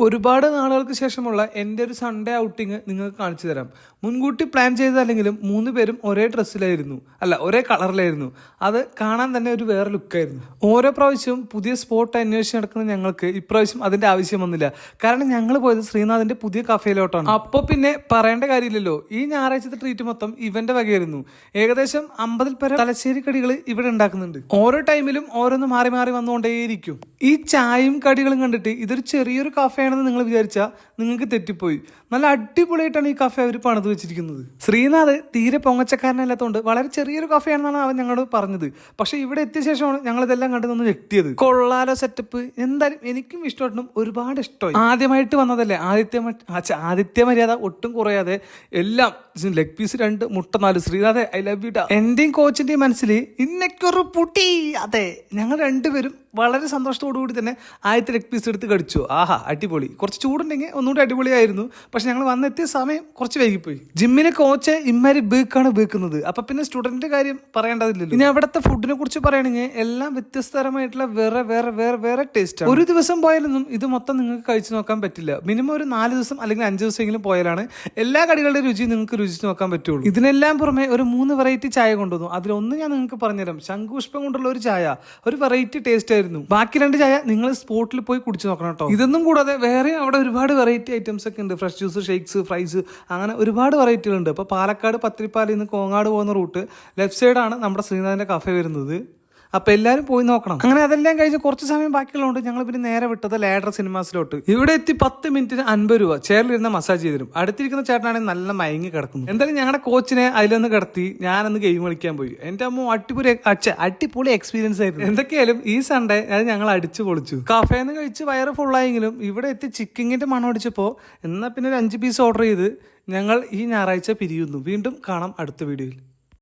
ഒരുപാട് നാളുകൾക്ക് ശേഷമുള്ള എൻ്റെ ഒരു സൺഡേ ഔട്ടിങ് നിങ്ങൾക്ക് കാണിച്ചു തരാം. മുൻകൂട്ടി പ്ലാൻ ചെയ്തതല്ലെങ്കിലും 3 പേരും ഒരേ ഡ്രസ്സിലായിരുന്നു, അല്ല ഒരേ കളറിലായിരുന്നു. അത് കാണാൻ തന്നെ ഒരു വേറെ ലുക്കായിരുന്നു. ഓരോ പ്രാവശ്യവും പുതിയ സ്പോട്ട് അന്വേഷിച്ച് നടക്കുന്ന ഞങ്ങൾക്ക് ഇപ്രാവശ്യം അതിൻ്റെ ആവശ്യം വന്നില്ല. കാരണം ഞങ്ങൾ പോയത് ശ്രീനാഥിൻ്റെ പുതിയ കഫേയിലോട്ടാണ്. അപ്പോൾ പിന്നെ പറയേണ്ട കാര്യമില്ലല്ലോ, ഈ ഞായറാഴ്ചത്തെ ട്രീറ്റ് മൊത്തം ഇവൻ്റെ വകയായിരുന്നു. ഏകദേശം 50 പേരെ തലശ്ശേരി കടികൾ ഇവിടെ ഉണ്ടാക്കുന്നുണ്ട്. ഓരോ ടൈമിലും ഓരോന്ന് മാറി മാറി വന്നുകൊണ്ടേയിരിക്കും. ഈ ചായയും കടികളും കണ്ടിട്ട് ഇതൊരു ചെറിയൊരു കഫേ ആണെന്ന് നിങ്ങൾ വിചാരിച്ചാൽ നിങ്ങൾക്ക് തെറ്റിപ്പോയി. നല്ല അടിപൊളിയായിട്ടാണ് ഈ കഫേ അവർ പണിത് വെച്ചിരിക്കുന്നത്. ശ്രീനാഥ് തീരെ പൊങ്ങച്ചക്കാരനല്ലാത്തതുകൊണ്ട് വളരെ ചെറിയൊരു കഫേ ആണെന്നാണ് അവൻ ഞങ്ങളോട് പറഞ്ഞത്. പക്ഷെ ഇവിടെ എത്തിയ ശേഷമാണ് ഞങ്ങൾ ഇതെല്ലാം കണ്ടു ഞെട്ടിയത്. കൊള്ളാലോ സെറ്റപ്പ്, എന്തായാലും എനിക്കും ഇഷ്ടമായിട്ടും ഒരുപാട് ഇഷ്ടമായി. ആദ്യമായിട്ട് വന്നതല്ലേ, ആദിത്യ മര്യാദ ഒട്ടും കുറയാതെ എല്ലാം ലെഗ് പീസ് 2, മുട്ട 4. Sreenath I love you. എന്റെയും കോച്ചിന്റെയും മനസ്സിൽ ഇന്നൊരു പുട്ടി. അതെ, ഞങ്ങൾ രണ്ടുപേരും വളരെ സന്തോഷത്തോടു കൂടി തന്നെ ആദ്യത്തെ ലെഗ് പീസ് എടുത്ത് കടിച്ചു. ആഹാ, അടിപൊളി. കുറച്ച് ചൂടുണ്ടെങ്കിൽ ഒന്നുകൂടി അടിപൊളിയായിരുന്നു. പക്ഷെ ഞങ്ങൾ വന്നെത്തിയ സമയം കുറച്ച് വൈകിപ്പോയി. ജിമ്മിലെ കോച്ച് ഇമ്മാരി ബേക്കാണ് ബേക്കുന്നത്. അപ്പൊ പിന്നെ സ്റ്റുഡന്റിന്റെ കാര്യം പറയേണ്ടതില്ലല്ലോ. ഇനി അവിടുത്തെ ഫുഡിനെ കുറിച്ച് പറയുകയാണെങ്കിൽ എല്ലാം വ്യത്യസ്തരമായിട്ടുള്ള വേറെ വേറെ വേറെ വേറെ ടേസ്റ്റ് ആണ്. ഒരു ദിവസം പോയാലൊന്നും ഇത് മൊത്തം നിങ്ങൾക്ക് കഴിച്ചു നോക്കാൻ പറ്റില്ല. മിനിമം ഒരു 4 ദിവസം അല്ലെങ്കിൽ 5 ദിവസമെങ്കിലും പോയാലാണ് എല്ലാ കടികളുടെ രുചി നിങ്ങൾക്ക് രുചിച്ച് നോക്കാൻ പറ്റുള്ളൂ. ഇതിനെല്ലാം പുറമെ ഒരു 3 വെറൈറ്റി ചായ കൊണ്ടുവന്നു. അതിലൊന്ന് ഞാൻ നിങ്ങൾക്ക് പറഞ്ഞുതരാം. ശംഖുപുഷ്പം കൊണ്ടുള്ള ഒരു ചായ, ഒരു വെറൈറ്റി ടേസ്റ്റ് ആയിരുന്നു. ബാക്കി 2 ചായ നിങ്ങൾ സ്പോട്ടിൽ പോയി കുടിച്ചു നോക്കണം കേട്ടോ. ഇതൊന്നും കൂടാതെ വേറെ അവിടെ ഒരുപാട് വെറൈറ്റി ഐറ്റംസ് ഒക്കെ ഉണ്ട്. ഫ്രഷ് ജ്യൂസ്, ഷേക്സ്, ഫ്രൈസ്, അങ്ങനെ ഒരുപാട് വെറൈറ്റികളുണ്ട്. ഇപ്പോൾ പാലക്കാട് പത്തിരിപ്പാലിൽ നിന്ന് കോങ്ങാട് പോകുന്ന റൂട്ട് ലെഫ്റ്റ് സൈഡാണ് നമ്മുടെ ശ്രീനാഥിന്റെ കഫേ വരുന്നത്. അപ്പോൾ എല്ലാവരും പോയി നോക്കണം. അങ്ങനെ അതെല്ലാം കഴിഞ്ഞ് കുറച്ച് സമയം ബാക്കിയുള്ളതുകൊണ്ട് ഞങ്ങൾ പിന്നെ നേരെ വിട്ടത് ലാഡർ സിനിമാസിലോട്ട്. ഇവിടെ എത്തി 10 മിനിറ്റിന് 50 രൂപ. ചെയറിലിരുന്ന മസാജ് ചെയ്ത് തരും. അടുത്തിരിക്കുന്ന ചേട്ടനാണെങ്കിൽ നല്ല മയങ്ങി കിടക്കുന്നു. എന്തായാലും ഞങ്ങളുടെ കോച്ചിനെ അതിലൊന്ന് കിടത്തി ഞാനൊന്ന് ഗെയിം കളിക്കാൻ പോയി. എൻ്റെ അമ്മ അടിപൊളി എക്സ്പീരിയൻസ് ആയിരുന്നു. എന്തൊക്കെയായാലും ഈ സൺഡേ അത് ഞങ്ങൾ അടിച്ചു പൊളിച്ചു. കഫേന്ന് കഴിച്ച് വയറ് ഫുള്ളായെങ്കിലും ഇവിടെ എത്തി ചിക്കിങ്ങിന്റെ മണം അടിച്ചപ്പോൾ എന്നാൽ പിന്നെ ഒരു 5 പീസ് ഓർഡർ ചെയ്ത് ഞങ്ങൾ ഈ ഞായറാഴ്ച പിരിയുന്നു. വീണ്ടും കാണാം അടുത്ത വീഡിയോയിൽ.